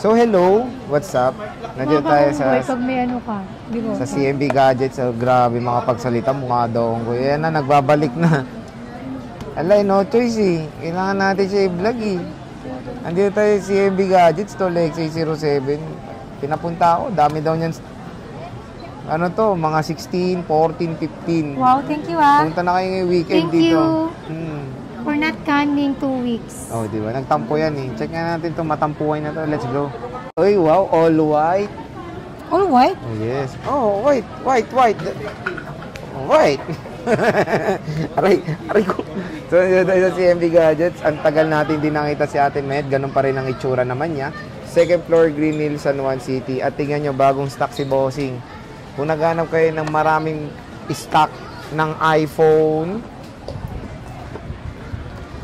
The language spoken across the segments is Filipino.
So hello, what's up? Nandito tayo sa pag may ano ka, di ba? Sa CMB Gadgets. So, grabe makapagsalita, mukha daw ko. Yan na, nagbabalik na. Alay, no choice eh. Kailangan natin siya i-vlog eh. Nandito tayo sa CMB Gadgets, to Lexus 07. Pinapunta ako, dami daw niyan. Ano to, mga 16, 14, 15. Wow, thank you ah. Punta na kayo ngayong weekend Thank dito. you. For not coming 2 weeks. Oh, di ba? Nagtampo yan eh. Check nga natin itong matampuhay na to. Let's go. Uy, wow, all white. All white? Oh, yes. Oh, white. White. aray ko. So, yun tayo sa CMB Gadgets. Ang tagal natin din nakita si Ate Med. Ganun pa rin ang itsura naman niya. Second floor, Green Hills, San Juan City. At tingnan nyo, bagong stock si Bossing. Kung naghanap kayo ng maraming stock ng iPhone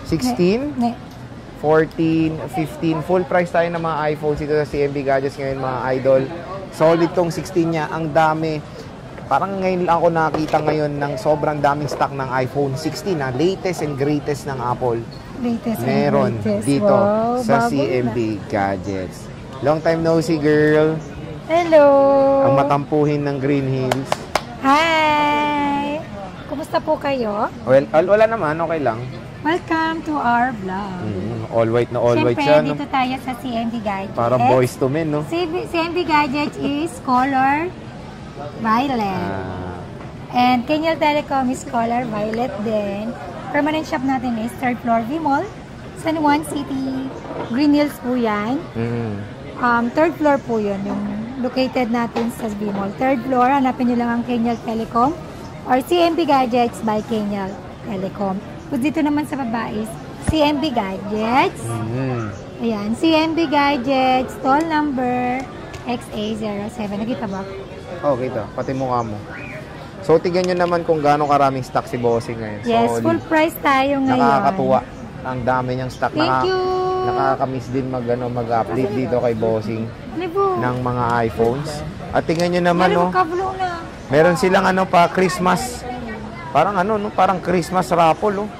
16, 14, 15. Full price tayo ng mga iPhones dito sa CMB Gadgets ngayon, mga idol. Solid tong 16 niya. Ang dami. Parang ngayon lang ako nakita ngayon ng sobrang daming stock ng iPhone 16 na latest and greatest ng Apple. Meron dito sa CMB Gadgets. Long time no see, girl. Hello. Ang matampuhin ng Green Hills. Hi. Kumusta po kayo? Well, wala naman. Okay lang. Welcome to our vlog. All white na all white siya. Siyempre, dito tayo sa CMB Gadgets. Para boys to men, no? CMB Gadgets is color violet. And Kenyal Telecom is color violet din. Permanent shop natin is 3rd floor V-Mall, San Juan City, Green Hills po yan. 3rd floor po yun, yung located natin sa V-Mall. 3rd floor, hanapin nyo lang ang Kenyal Telecom or CMB Gadgets by Kenyal Telecom. Kung dito naman sa baba is CMB Gadgets. Ayan, CMB Gadgets, stall number XA07. Nakita ba? Oh, kita. Pati mukha mo. So, tignan nyo naman kung gaano karaming stock si Bossing ngayon. Yes, solid. full price tayo ngayon. Nakakatuwa. Ang dami niyang stock. Thank you. Nakakamiss din mag-update dito kay Bossing ng mga iPhones. At tingnan nyo naman, no? Meron silang pa, Christmas. Parang parang Christmas raffle, oh.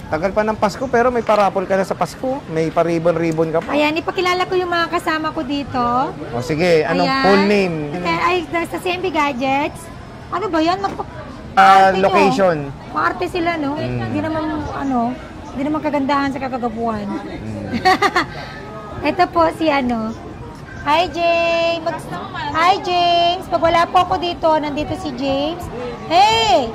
Tagal pa ng Pasko, pero may pa-raffle ka na sa Pasko. May pa-ribbon-ribbon ka pa. Ayan, ipakilala ko yung mga kasama ko dito. O sige, anong full name? Ay, sa CMB Gadgets. Ano ba yan? Location. Maarte sila, no? Hindi naman kagandahan sa kakagapuan. Ito po si Hi, James! Hi, James! Pag wala po ako dito, nandito si James. Hey!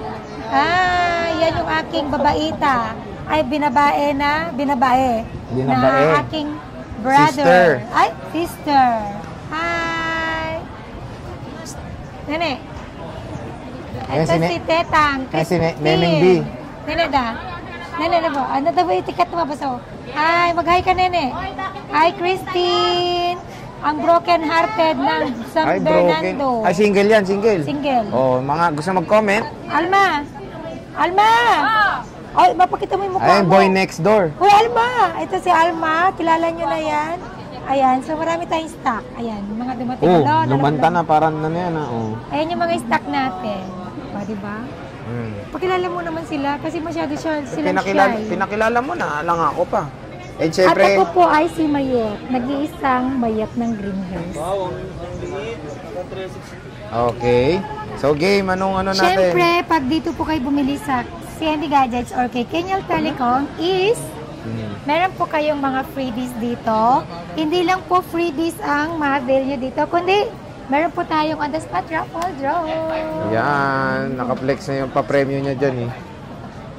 Yan yung aking babaita. Ay, binabae. Na aking brother. Sister. Ay, sister. Hi! Nene. Ito si Tetang. Si Neneng B. Nene da. Nene na ba? Ano daw ba itikat mo ba? Hi, mag-hi ka, Nene. Hi, Christine. Ang broken-hearted ng San Bernardo. Ay, single yan, single. Oh, mga gusto mag-comment? Alma! Ay, mapakita mo yung mukha mo. Ay, boy next door. Hoy, Alma! Ito si Alma. Kilala nyo na yan. Ayan, so marami tayong stock. Ayan, mga dumating. Lumanta na, parang yan. Ayan yung mga stock natin. Diba? Pakilala mo naman sila kasi masyado silang shy. Pinakilala mo na, lang ako pa. And syempre, at ako po ay si Mayet, nag-iisang Mayet ng Green Hills. Wow, okay. So game, anong natin? Syempre, pag dito po kayo bumili sa CMB Gadgets or kay Kenyal Telecom is meron po kayong mga freebies dito. Hindi lang po freebies ang ma-avail nyo dito, kundi meron po tayong on the spot raffle draw. Yan, naka-flex na yung pa-premyo niya dyan eh.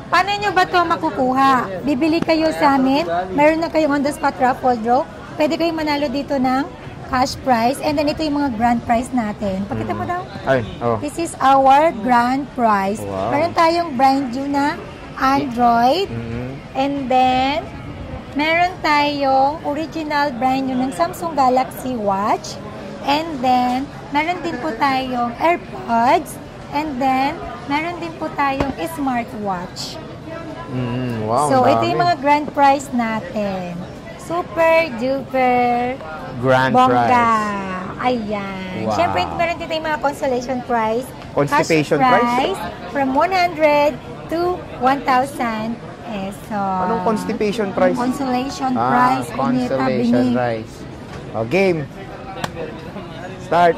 Paano nyo ba ito makukuha? Bibili kayo sa amin, meron na kayong on the spot raffle draw. Pwede kayong manalo dito ng cash prize. And then ito yung mga grand prize natin. Pakita mo daw. This is our grand prize. Wow. Meron tayong brand new na Android. And then, meron tayong original brand new ng Samsung Galaxy Watch. And then, meron din po tayong AirPods. And then, meron din po tayong smartwatch. Wow, so, ito yung mga grand prize natin. Super duper grand bongga. prize. Ayan. Wow. Siyempre, meron din tayong mga consolation prize. Constipation prize from 100 to 1,000 peso. Anong constipation price? Consolation prize. Consolation prize. O, game. Start.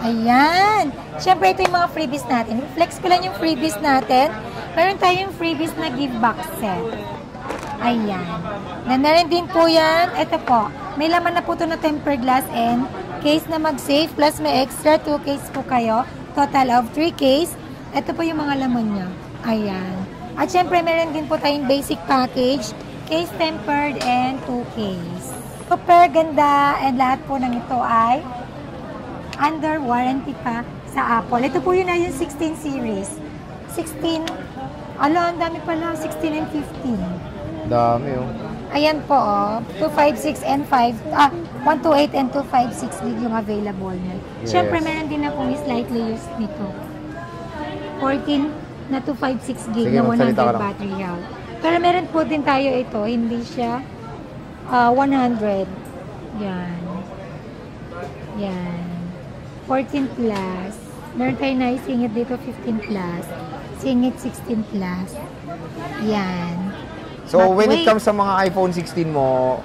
Ayan. Siyempre, ito yung mga freebies natin. Flex ko lang yung freebies natin. Meron tayong freebies na give back set. Ayan. Then, meron din po yan. Ito po. May laman na po ito na tempered glass and case na mag-save. Plus, may extra 2 case po kayo. Total of 3 case. Ito po yung mga laman niya. Ayan. At syempre, meron din po tayong basic package. Case tempered and 2 case. Super ganda. And lahat po ng ito ay under warranty pa sa Apple. Ito po yun na yung 16 series. 16. Ang dami pala. 16 and 15. Dami, oh. Ayan po, 256 and 128 and 256 gig yung available niya. Yes. Siyempre, meron din akong slightly used nito. 14 na 256 gig Sige, na 100 magsalita ka lang. battery health. Pero meron po din tayo ito, hindi siya 100. Yan. Yan. 14 plus. Meron tayo na isingit dito 15 plus. Singit 16 plus. Yan. So, But when it wait. comes sa mga iPhone 16 mo,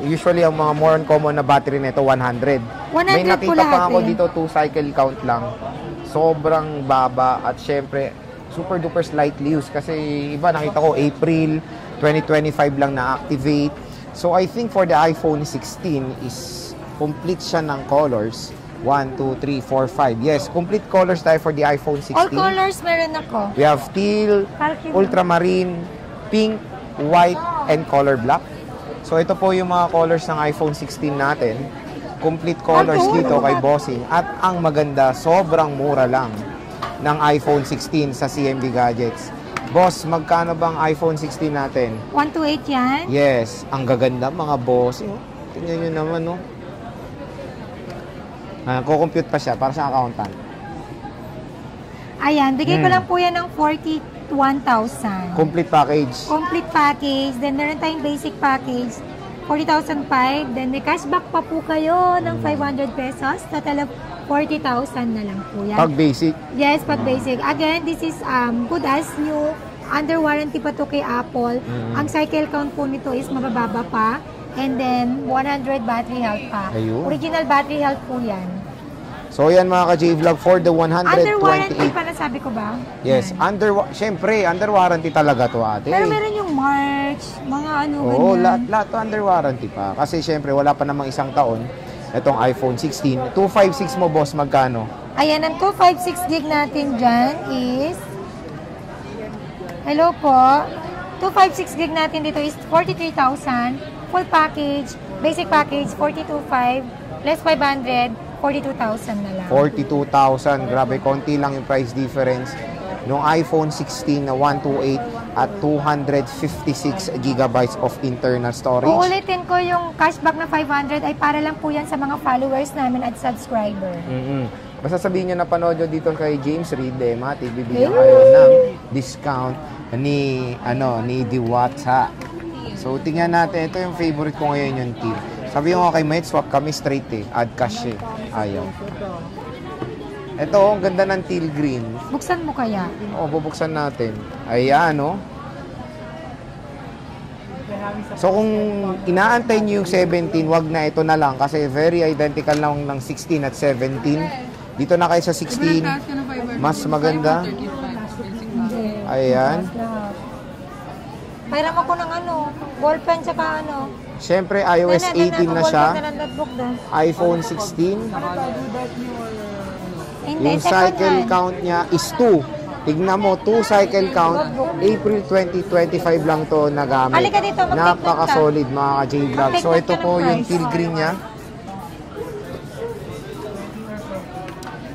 usually ang mga more common na battery nito 100. 100 May po nakita lahat pa ako eh. dito 2 cycle count lang. Sobrang baba at syempre super duper slightly used kasi iba nakita ko April 2025 lang na-activate. So, I think for the iPhone 16 is complete siya ng colors. 1, 2, 3, 4, 5. Yes, complete colors tayo for the iPhone 16. All colors meron ako. We have teal, ultramarine, pink, white, and color black. So, ito po yung mga colors ng iPhone 16 natin. Complete colors dito kay Bossing. At ang maganda, sobrang mura lang ng iPhone 16 sa CMB Gadgets. Boss, magkano bang iPhone 16 natin? 128 yan? Yes, ang gaganda mga Bossing. Tingnan nyo naman, no? Kukompute pa siya para sa accountant. Ayan, bigay ko lang po yan ng 41,000. Complete package. Complete package. Then, meron tayong basic package. 40,005. Then, may cashback pa po kayo ng 500 pesos. Total of 40,000 na lang po yan. Pag basic. Yes, pag basic. Again, this is good as new. Under warranty pa to kay Apple. Ang cycle count po nito is mabababa pa. And then, 100 battery health pa. Ayun. Original battery health po yan. So, yan mga ka-J-Vlog for the 128. Under warranty pa na sabi ko ba? Yes, Yan. syempre, under warranty talaga to ate. Pero meron yung March, mga ano, Oo, ganyan. lahat to under warranty pa. Kasi syempre, wala pa namang isang taon. Itong iPhone 16. 256 mo, boss, magkano? Ayan, ang 256 gig natin dyan is... Hello po. 256 gig natin dito is 43,000. Full package, basic package, 42,500. Less 500, 42,000 na lang. 42,000. Grabe, konti lang yung price difference. Nung iPhone 16 na 128 at 256 gigabytes of internal storage. Uulitin ko yung cashback na 500 ay para lang po yan sa mga followers namin at subscriber. Basta sabihin nyo na panood nyo dito kay James Reid, Mati, bibigyan kayo ng discount ni Diwata. So, tingnan natin. Ito yung favorite ko ngayon yung team. Sabi ko kay Mate, swap kami straight eh. Add cash eh. Ayaw. Ito, ang ganda ng teal green. Buksan mo kaya? O, bubuksan natin. Ayan, no? So, kung inaantay nyo yung 17, wag na, ito na lang. Kasi very identical lang ng 16 at 17. Dito na kayo sa 16. Mas maganda. Ayan. Pairam ako ng ballpen tsaka Siyempre, iOS 18 na siya. iPhone 16. Yung cycle count niya is 2. Tignan mo, 2 cycle count. April 2025 lang to nagamit. Halika dito, mag-take note ka. Napaka-solid mga ka-J-Vlog. So, Mag-take ito note ka po ng yung price. teal green niya.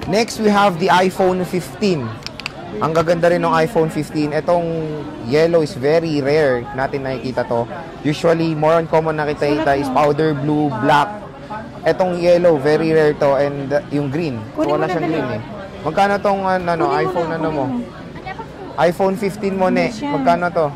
Next, we have the iPhone 15. Ang gaganda rin ng iPhone 15. Itong yellow is very rare natin nakikita to. Usually, more common nakita is powder blue, black. Itong yellow, very rare to. And yung green. So, Kunin mo wala na siyang dali. green eh. Magkano tong iPhone mo? iPhone 15 mo, ne. Siya. Magkano to?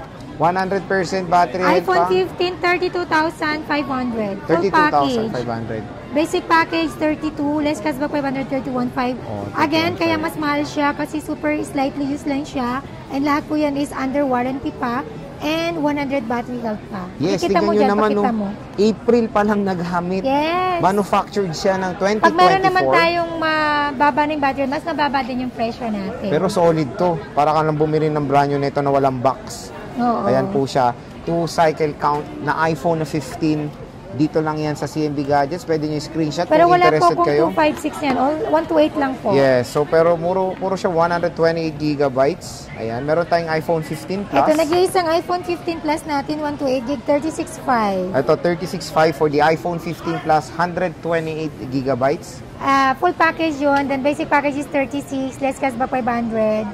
100% battery health iPhone pa. 15, 32,500. Full package. 32,500. Basic package, 32. Less cashback, 500, 31,500. Oh, Again, 31,500. kaya mas mahal siya kasi super slightly used lang siya. And lahat po yan is under warranty pa. And 100 battery health pa. Yes, Pakita mo tingnan nyo dyan, naman, pakita no? mo. April pa lang naghamit. Yes. Manufactured siya ng 2024. Pag meron naman tayong mababa ng battery, mas nababa din yung presyo natin. Pero solid to. Para ka lang bumili ng brand new nito na walang box. Oo. Ayan po siya. 2 cycle count na iPhone na 15. Dito lang yan sa CMB Gadgets. Pwede nyo screenshot Pero kung wala po interested akong kayo. 256 yan. All 128 lang po. Yes. So, pero puro siya 128 gigabytes. Ayan. Meron tayong iPhone 15 Plus. Ito, nag-iisang iPhone 15 Plus natin, 128 gig, 36.5. Ito, 36.5 for the iPhone 15 Plus, 128 gigabytes. Full package yun. Then basic package is 36, less cashback 500.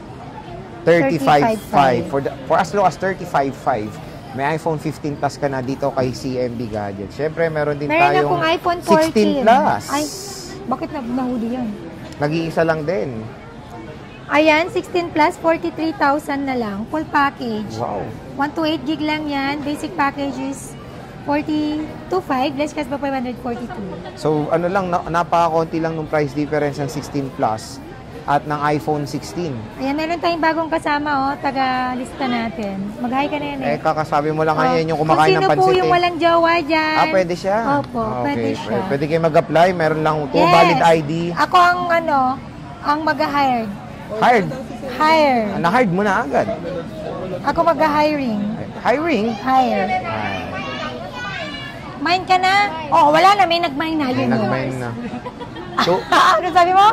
35.5 for as low as 35.5. May iPhone 15 Plus ka na dito kay CMB Gadgets. Siyempre, meron din Meron tayong akong iPhone 14. 16 Plus. Ay, bakit nahuli yan? Nag-iisa lang din. Ayan, 16 Plus, 43,000 na lang. Full package. Wow. 128 gig lang yan. Basic package is 42.5, less cashback 542. So, ano lang, napaka-konti lang ng price difference ng 16 Plus at ng iPhone 16. Ayan, meron tayong bagong kasama, taga-lista natin. Mag-hi ka na yan Eh, kakasabi mo lang ngayon yung kumakain ng Kung sino po pansit. yung walang jowa dyan. Pwede siya. Opo, Okay. pwede siya. Pwede kayo mag-apply. Meron lang 2 Yes. valid ID. Ako ang mag-hired. Hired. Hire. Na-hired mo na agad. Ako mag-hiring. Hiring. Hire. Mine ka na? Oh, wala na. May nag-mine na. Yun Nag-mine yours. na. So, Ano sabi mo?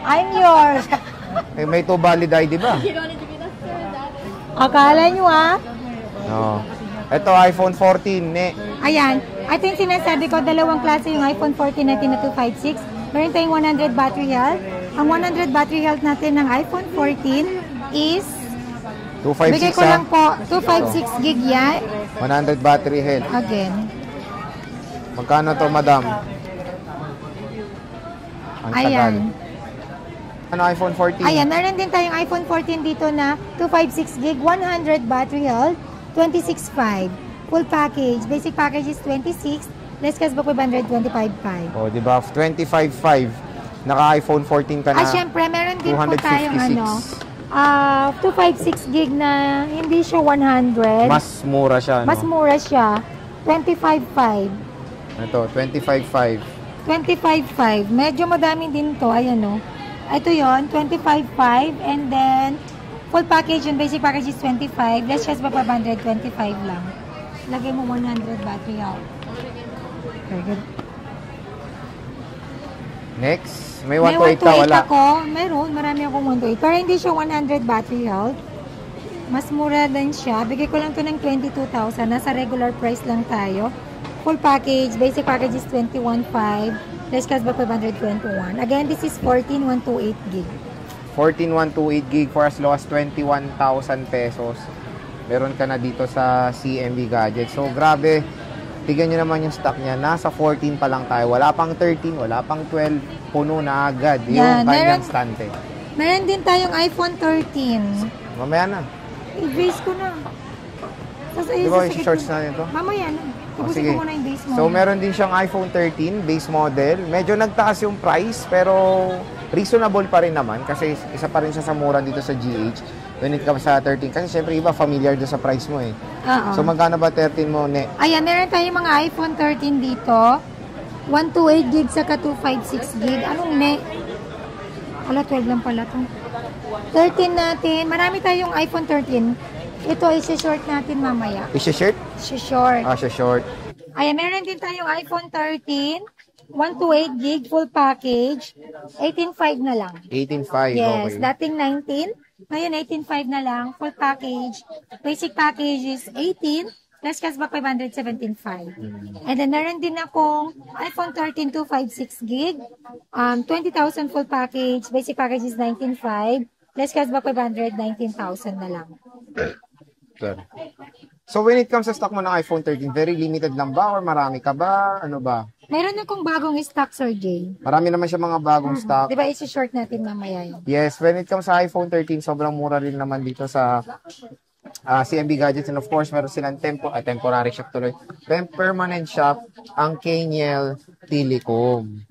I'm yours. may 2 valid ID ba? Akala nyo No. Ito, iPhone 14. Ayan. Ito yung sinasabi ko, dalawang klase yung iPhone 14 natin na 256. Meron tayong 100 battery health. Ang 100 battery health natin ng iPhone 14 is 256 bigay ko lang po, 256 gig yan. 100 battery health. Again. Magkano to, madam? Ang tagal. Ayan. Ano, iPhone 14? Ayan, meron din tayong iPhone 14 dito na 256 gig, 100 battery health, 26.5. Full package. Basic package is 26. Less cashback 525.5. Oh, di ba? 25.5. Naka-iPhone 14 ka na. Syempre, meron din po tayong 256. 256 gig na hindi siya 100. Mas mura siya, no? Mas mura siya. 25.5. Ito, 25.5. 25.5. Medyo madami din to. Ayan, no? Ito yon 25.5. And then, full package yung basic package is 25. Less cashback 525 lang. Lagay mo 100 battery out. Very good. Next, may 128 ka, wala. ako. Meron, marami akong 128. Pero hindi siya 100 battery health. Mas mura din siya. Bigay ko lang to ng 22,000. Nasa regular price lang tayo. Full package, basic package is 21.5. Less cashback 521. Again, this is 14,128 gig. 14,128 gig for as low as 21,000 pesos. Meron ka na dito sa CMB Gadgets. So, grabe. Tignan nyo naman yung stock niya. Nasa 14 pa lang tayo. Wala pang 13, wala pang 12. Puno na agad yung kanyang stante. Meron din tayong iPhone 13. Mamaya na. I-base ko na. Di ba yung shorts na nito? Mamaya na. Tapusin ko muna yung base mo. So, meron din siyang iPhone 13 base model. Medyo nagtaas yung price, pero reasonable pa rin naman kasi isa pa rin siya sa mura dito sa GH. When it comes sa 13. Kasi syempre iba familiar doon sa price mo eh. So, magkano ba 13 mo, Ne? Ayan, meron tayong mga iPhone 13 dito. 128 gig saka 256 gig. Anong Ne? Wala, 12 lang pala to. 13 natin. Marami tayong iPhone 13. Ito, isa-short natin mamaya. Isa-shirt? Isa-short. Isa-short. Ayan, meron din tayong iPhone 13. 128 gig, full package. 18.5 na lang. 18.5, Yes, okay. dating 19. Ngayon, 18.5 na lang. Full package. Basic package is 18. Plus cashback 517.5. And then, meron din akong iPhone 13 256 gig. 20,000 full package. Basic package is 19.5. Plus cashback 519,000 na lang. Good. So, when it comes sa stock mo ng iPhone 13, very limited lang ba or marami ka ba? Ano ba? Meron akong bagong stock, Sir Jay. Marami naman siya mga bagong stock. Di ba, isi-short natin mamaya yun. Yes, when it comes sa iPhone 13, sobrang mura rin naman dito sa CMB Gadgets. And of course, meron silang temporary shop tuloy. Permanent shop, ang Kenyel Telecom.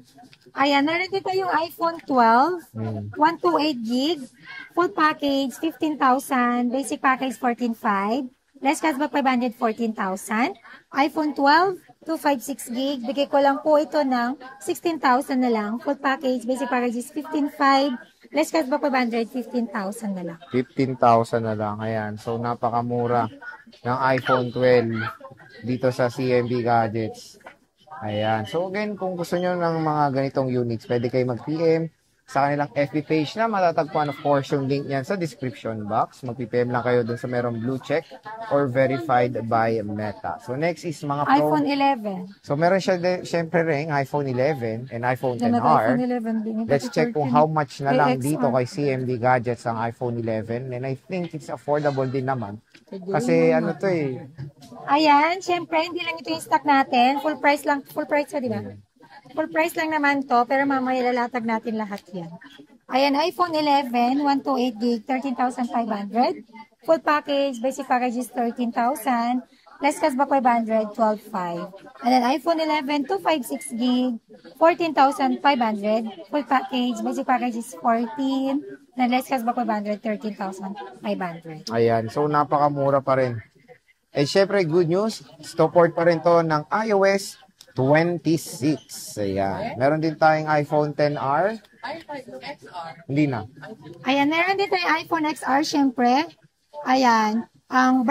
Ayan, meron dito yung iPhone 12, 128 gig, full package, 15,000, basic package, 14,500, less cashback 500, 14,000. iPhone 12, 256 gig, bigay ko lang po ito ng 16,000 na lang. Full package, basic package is 15,500, less cashback 500, 15,000 na lang. 15,000 na lang. Ayan. So, napakamura ng iPhone 12 dito sa CMB Gadgets. Ayan. So, again, kung gusto nyo ng mga ganitong units, pwede kayo mag-PM sa kanilang FB page na matatagpuan, of course, yung link niyan sa description box. Mag-PM lang kayo dun sa merong blue check or verified by Meta. So, next is mga iPhone 11. So, meron siya, syempre rin, iPhone 11 and iPhone Yan, 10R. iPhone 11 din. Let's check kung how much na lang XR. dito kay CMD Gadgets ang iPhone 11. And I think it's affordable din naman. Kasi ano to eh. Ayan, syempre, hindi lang ito yung stock natin. Full price lang. Full price to, di ba? Full price lang naman to, pero mamaya lalatag natin lahat yan. Ayan, iPhone 11, 128 gig, 13,500. Full package, basic package is 13,000. Less cashback 500, 12,500. And then iPhone 11, 256 gig, 14,500. Full package, basic package is 14. Then less cashback 500, 13,500. Ayan, so napakamura pa rin. And syempre, good news, support pa rin to ng iOS 26. Ayan. Meron din tayong iPhone 10R. Hindi na. Ayan, meron din tayong iPhone XR, syempre. Ayan. Ang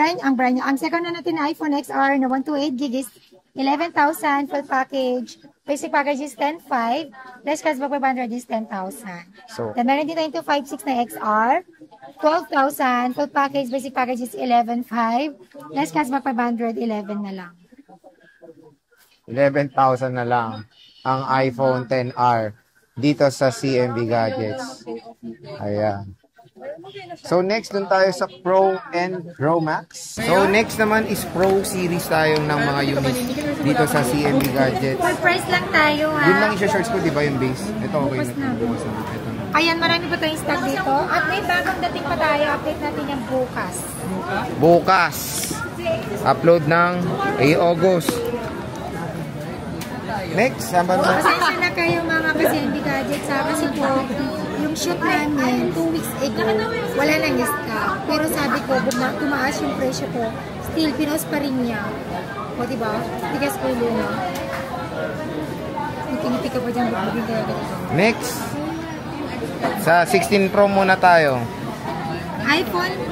second na natin na iPhone XR na 128 gig is 11,000 full package. Basic package is 10,500. Less cashback 500 is 10,000. So, Then meron din tayong 256 na XR. 12,000 full package. Basic package is 11,500. Less cashback 500, 11 na lang. 11,000 na lang ang iPhone 10R dito sa CMB Gadgets. Ayan. So, next dun tayo sa Pro and Pro Max. So, next naman is Pro Series tayo ng mga units dito sa CMB Gadgets. Full price lang tayo, ha? Yun lang isa-shorts ko, di ba yung base? Ito, okay Bukas na. Bukas na. Ito na. Ayan, marami pa tayong stock dito. At may bagong dating pa tayo. Update natin yung bukas. Bukas. Upload ng August. Next, saban mo. Pasensya na kayo mga CMB Gadgets, ha? Kasi po, yung shoot namin 2 weeks ago, wala nang stock. Pero sabi ko, tumaas yung presyo ko. Still, pinost pa rin niya. O, diba? Tigas ko yung luna. Tiniti ka pa dyan, bubugin kaya ganito. Next. Sa 16 Pro muna tayo. iPhone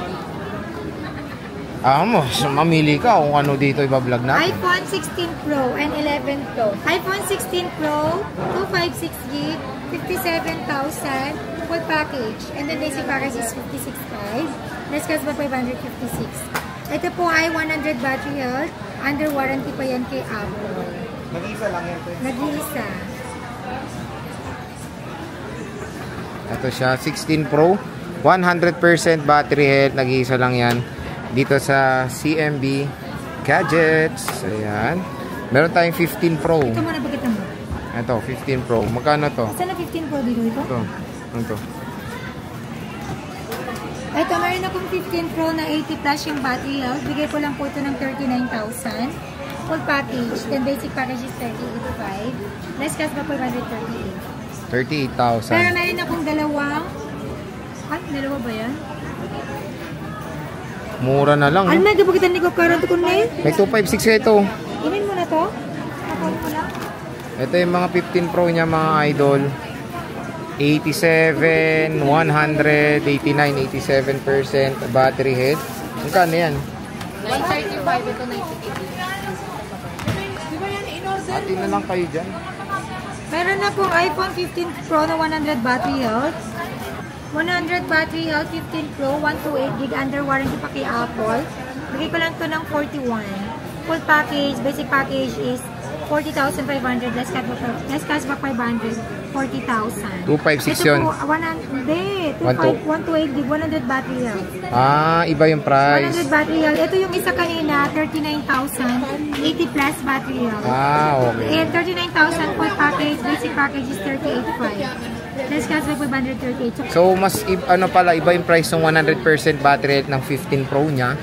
Mamili ka kung ano dito ibablog natin. iPhone 16 Pro and 11 Pro. iPhone 16 Pro, 256 gig, 57,000 full package. And then basic package is 56,500. Less cost ba 556. Ito po ay 100 battery health. Under warranty pa yan kay Apple. Nag-iisa lang yan. Nag-iisa. Ito siya, 16 Pro. 100% battery health. Nag-iisa lang yan. Dito sa CMB Gadgets. Ayan. Meron tayong 15 Pro. Ito muna bagita mo. Ito, 15 Pro. Magkano to? Saan na 15 Pro dito? Ito. Ano to? Ito, meron akong 15 Pro na 80 plus yung battery health. Bigay ko lang po ito ng 39,000. Full package. Then basic package is 38,500. Less cash ba po 138. 38,000. Pero meron akong dalawang. Dalawa ba yan? Mura na lang. Ano na, gabagitan ni Gokaro ko na eh? May 256 ka ito. Imin mo na to? Ako mo lang. Ito yung mga 15 Pro niya mga idol. 87, 100, 89, 87% battery health. Magkano yan? 135 ito 98. Atin na lang kayo dyan. Meron na pong iPhone 15 Pro na 100 battery health. 100 battery health 15 Pro, 128 gig under warranty pa kay Apple. Bigay ko lang to ng 41. Full package, basic package is 40,500, less cashback 500, 40,000. 256 yun. Ito po, 128 gig, 100 battery health. Iba yung price. 100 battery health. Ito yung isa kanina, 39,000, 80 plus battery health. Okay. 39,000 full package, basic package is 38,500. Less cashback 538. So, mas iba yung price ng 100% battery health ng 15 Pro niya.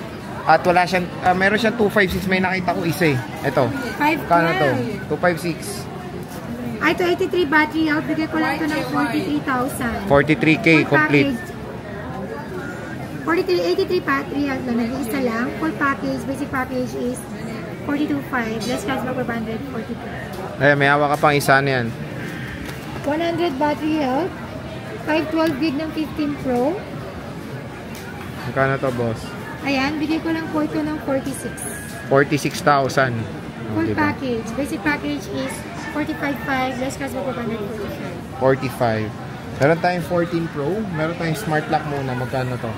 At wala siyang, meron siyang 256, may nakita ko isa eh. Ito. 5 Kano to? 256. Ay, ito 83 battery out. Bigay ko lang ito ng 43,000. 43K complete. 83 battery out lang. Nag-iisa lang. Full package. Basic package is 42,500. Less cashback per bundle, 42. Ay, may hawak ka pang isa na yan. 100 battery out. 512 gig ng 15 Pro. Magkano to, boss? Ayan, bigay ko lang po ito ng 46. 46,000. Full package. Basic package is 45,500. Less cashback per bundle, 45. 45. Meron tayong 14 Pro. Meron tayong smart lock muna. Magkano to?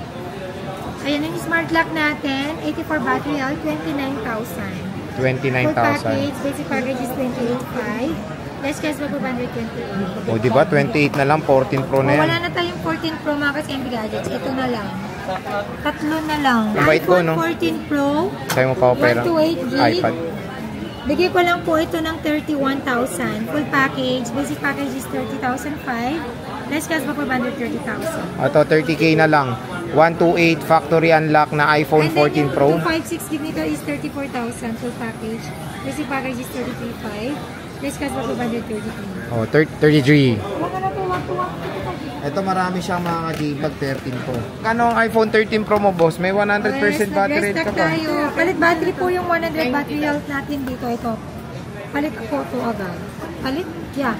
Ayan, yung smart lock natin. 84 battery out. 29,000. 29,000. Full package. Basic package is 28,500. Less cashback per bundle, 28. O, diba? 28 na lang. 14 Pro na yan. Wala na tayong 14 Pro mga kasi MB Gadgets. Ito na lang. Tatlo na lang. Mabait ko, no? 14 Pro. Sa'yo mo pa pera. 128 gig. iPad. Bigay ko lang po ito ng 31,000. Full package. Basic package is 30,500. Less cashback per bundle, 30,000. Ito, 30K na lang. 128 factory unlock na iPhone 14 Pro. And then yung 256 gig nito is 34,000 full package. Basic package is 33,500. Less cashback per bundle, 33. Oh, 33. Wala na po, 1 Ito marami siyang mga kagibag 13 Pro. Kano ang iPhone 13 Pro mo, boss? May 100% battery rate ka pa. Tayo. Palit battery po yung 100 battery health natin dito. Ito. Palit po ito agad. Palit? Yeah.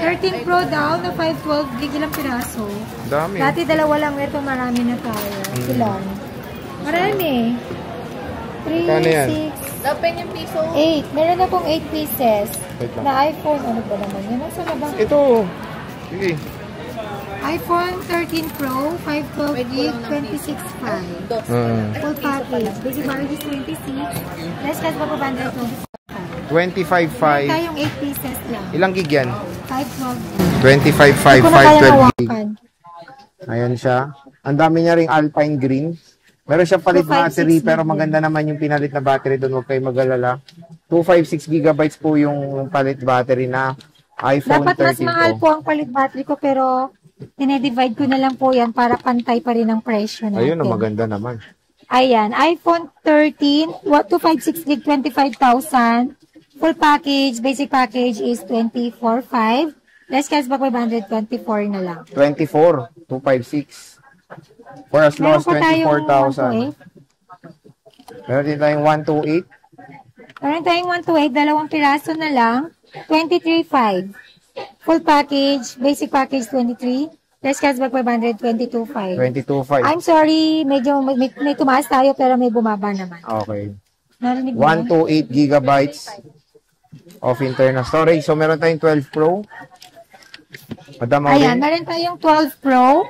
13 Pro daw na 512 gig ilang piraso. Dami. Dati dalawa lang ito, marami na tayo. Ilan? Marami. 3, Kano yan? 6, Dapen yung piso. 8. Meron na pong 8 pieces Wait lang. na iPhone. Ano ba naman yun? Nasa na ba? Ito. Sige. iPhone 13 Pro, 512 gig, 26,500. Full package. Basic package is 26. Less cash pa po bundle 25. 25.5. Tayong 8 pieces lang. Ilang gig yan? 512. 25.5, Hindi ko na kaya 512 gig. hawakan. Ayan siya. Ang dami niya ring Alpine Green. Meron siyang palit 256 battery, pero gig. maganda naman yung pinalit na battery doon. Huwag kayo mag-alala. 256 gigabytes po yung palit battery na iPhone Dapat mas 13 mahal Pro. po ang palit battery ko, pero dinedivide ko na lang po yan para pantay pa rin ang presyo natin. Ayun, maganda naman. Ayan, iPhone 13, 256 gig, 25,000. Full package, basic package is 24,500. Less cashback 524 na lang. 24, 256. For as low as Meron pa tayong 24,000. Meron din tayong 128. Meron tayong 128, dalawang piraso na lang. 23,500. Full package, basic package 23. Less cashback 500, 22,500. 22.5. I'm sorry, medyo may tumaas tayo pero may bumaba naman. Okay. Narinig mo? 128 gigabytes of internal storage. So, meron tayong 12 Pro. Madam Ayan, Maureen. meron tayong 12 Pro,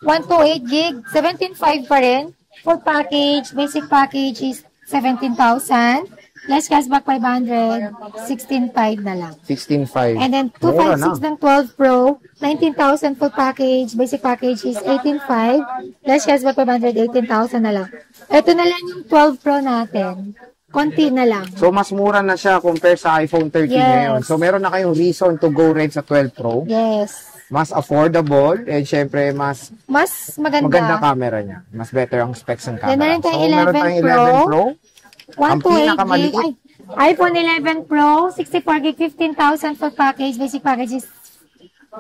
128 gig, 17,500 pa rin. Full package, basic package is 17,000. Less cashback 500, 16,500 na lang. 16.5. And then Mura na. 256 ng 12 Pro, 19,000 full package, basic package is 18,500. Less cashback 500, 18,000 na lang. Ito na lang yung 12 Pro natin. Konti na lang. So, mas mura na siya compare sa iPhone 13 Yes. ngayon. So, meron na kayong reason to go red sa 12 Pro. Yes. Mas affordable and syempre mas Mas maganda. maganda camera niya. Mas better ang specs ng camera. Then, meron tayong meron 11 tayong Pro. 11 Pro. Ang 128 pinakamaliit. gig. iPhone 11 Pro, 64 gig, 15,000 full package. Basic package is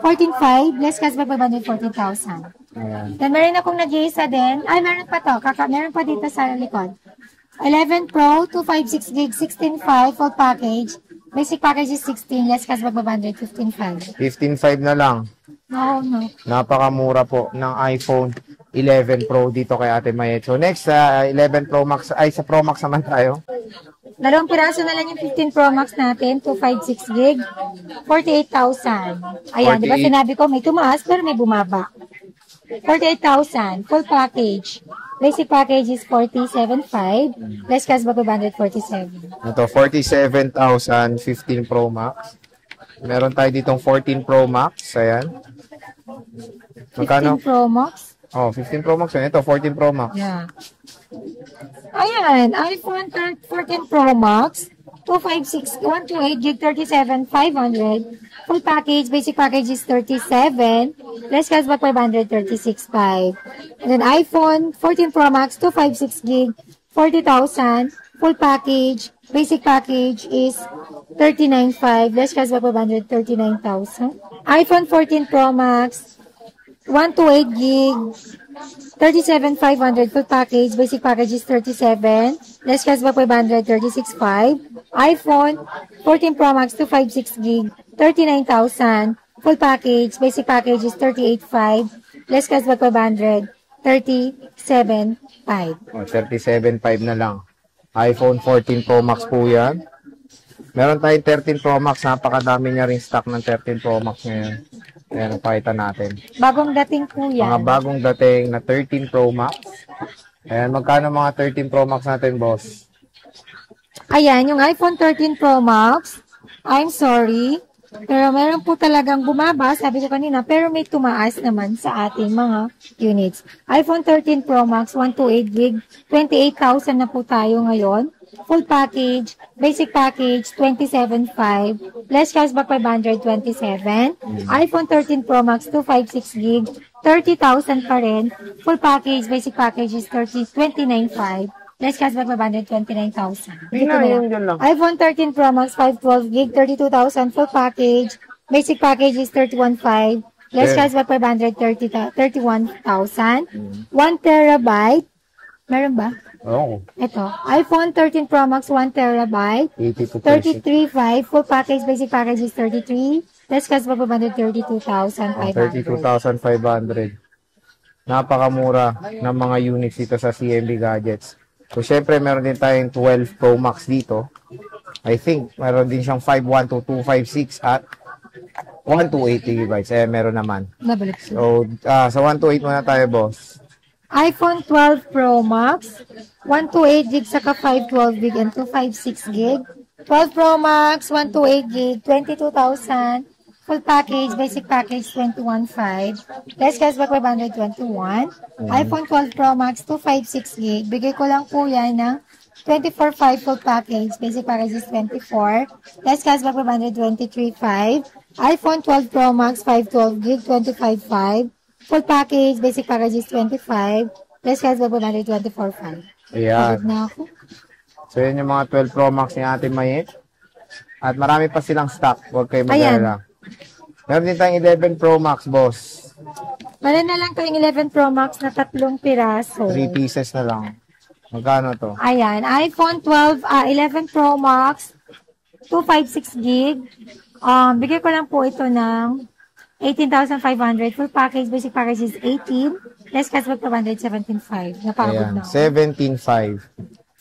14,500. Less cashback 14,000. Ayan. Then, meron akong nag-iisa din. Ay, meron pa to. Meron pa dito sa likod. 11 Pro, 256 gig, 16,500 full package. Basic package is 16. Less cashback 15,500. 15.5 na lang. No, no. Napakamura po ng iPhone 11 Pro dito kay Ate Mayet. So next, 11 Pro Max, ay sa Pro Max naman tayo. Dalawang piraso na lang yung 15 Pro Max natin, 256 gig, 48,000. Ayan, di ba 48. sinabi ko may tumaas pero may bumaba. 48,000, full package. Basic package is 47,500. Less cashback 147. Ito, 47,000, 15 Pro Max. Meron tayo ditong 14 Pro Max. Ayan. 15 Magkano? Pro Max. Oh, 15 Pro Max. Ito, 14 Pro Max. Yeah. Ayan, iPhone 14 Pro Max, 256, 128 gig, 37,500. Full package, basic package is 37. Less cashback 536,500. And then iPhone 14 Pro Max, 256 gig, 40,000. Full package, basic package is 39,500. Less cashback 500, 39,000. iPhone 14 Pro Max, 128 gig, 37,500 full package. Basic package is 37. Less cashback 500, 36,500. iPhone 14 Pro Max 256 gig, 39,000 full package. Basic package is 38,500. Less cashback 500, 37,500. Oh, 37.5 na lang. iPhone 14 Pro Max po yan. Meron tayong 13 Pro Max. Napakadami niya rin stock ng 13 Pro Max ngayon. Ayan, pakita natin. Bagong dating po yan. Mga bagong dating na 13 Pro Max. Ayan, magkano mga 13 Pro Max natin, boss? Ayan, yung iPhone 13 Pro Max. I'm sorry. Pero meron po talagang bumaba, sabi ko kanina, pero may tumaas naman sa ating mga units. iPhone 13 Pro Max, 128 gig, 28,000 na po tayo ngayon. Full package, basic package, 27,500. Less cashback 527. iPhone 13 Pro Max, 256 gig, 30,000 pa rin. Full package, basic package is 29,500. Less cashback 529,000. iPhone 13 Pro Max 512 gig, 32,000 full package. Basic package is 31,500. Less cashback 31,000. 1 terabyte. Meron ba? Oo. Ito. iPhone 13 Pro Max 1 terabyte. 33,500. Full package. Basic package is 33. Less cashback 32,500. 32,500. Napakamura ng mga units dito sa CMB Gadgets. So, syempre, meron din tayong 12 Pro Max dito. I think, meron din siyang 512,256 at 128 GB. Eh, meron naman. Nabalik siya. So, sa 128 muna tayo, boss. iPhone 12 Pro Max, 128 gig, saka 512 gig, and 256 gig. 12 Pro Max, 128 gig, 22,000. Full package, basic package, 21,500. Less cashback 521. iPhone 12 Pro Max, 256 gig. Bigay ko lang po yan ng 24,500 full package. Basic package is 24. Less cashback 523,500. iPhone 12 Pro Max, 512 gig, 25,500. Full package, basic package is 25. Less cashback 524,500. Ayan. Na ako. So, yan yung mga 12 Pro Max ni Ate Mayet. At marami pa silang stock. Huwag kayo mag-alala. Meron din tayong 11 Pro Max, boss. Wala na lang to yung 11 Pro Max na 3 piraso. 3 pieces na lang. Magkano to? Ayan, iPhone 11 Pro Max, 256 gig. Bigay ko lang po ito ng 18,500. Full package, basic package is 18. Less cashback 17,500. Napagod na. 17,500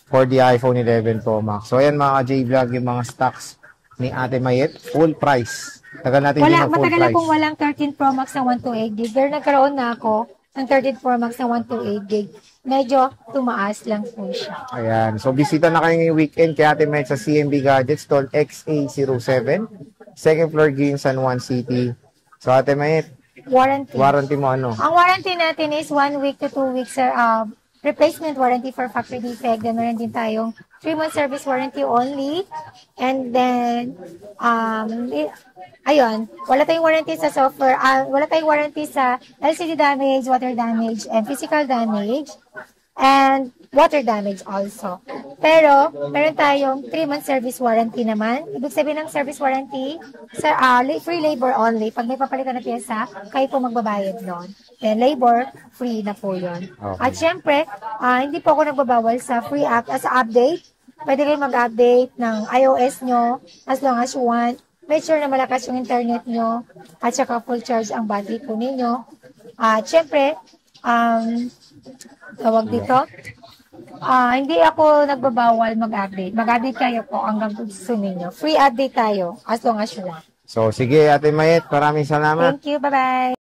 for the iPhone 11 Pro Max. So, ayan mga J-Vlog, yung mga stocks ni Ate Mayet. Full price. Tagal natin din ng full matagal price. na pong walang 13 Pro Max na 128 gig. Pero nagkaroon na ako ng 13 Pro Max na 128 gig. Medyo tumaas lang po siya. Ayan. So, bisita na kayo ngayong weekend kay Ate Mayet sa CMB Gadgets, Stall XA07, second floor, Green, San Juan City. So, Ate Mayet, warranty mo ano? Ang warranty natin is 1 week to 2 weeks, sir. Replacement warranty for factory defect. Then, meron din tayong 3-month service warranty only. And then, ayun, wala tayong warranty sa software, wala tayong warranty sa LCD damage, water damage, and physical damage, and water damage also. Pero, meron tayong 3-month service warranty naman. Ibig sabihin ng service warranty, free labor only. Pag may papalitan na pyesa, kayo po magbabayad nun. Then, labor, free na po yun. Okay. At syempre, hindi po ako nagbabawal sa free sa update. Pwede kayo mag-update ng iOS nyo as long as you want. Make sure na malakas yung internet nyo at saka full charge ang battery po ninyo. At syempre, tawag dito, hindi ako nagbabawal mag-update. Mag-update kayo po hanggang gusto ninyo. Free update tayo as long as you want. So, sige, Ate Mayet, maraming salamat. Thank you. Bye-bye.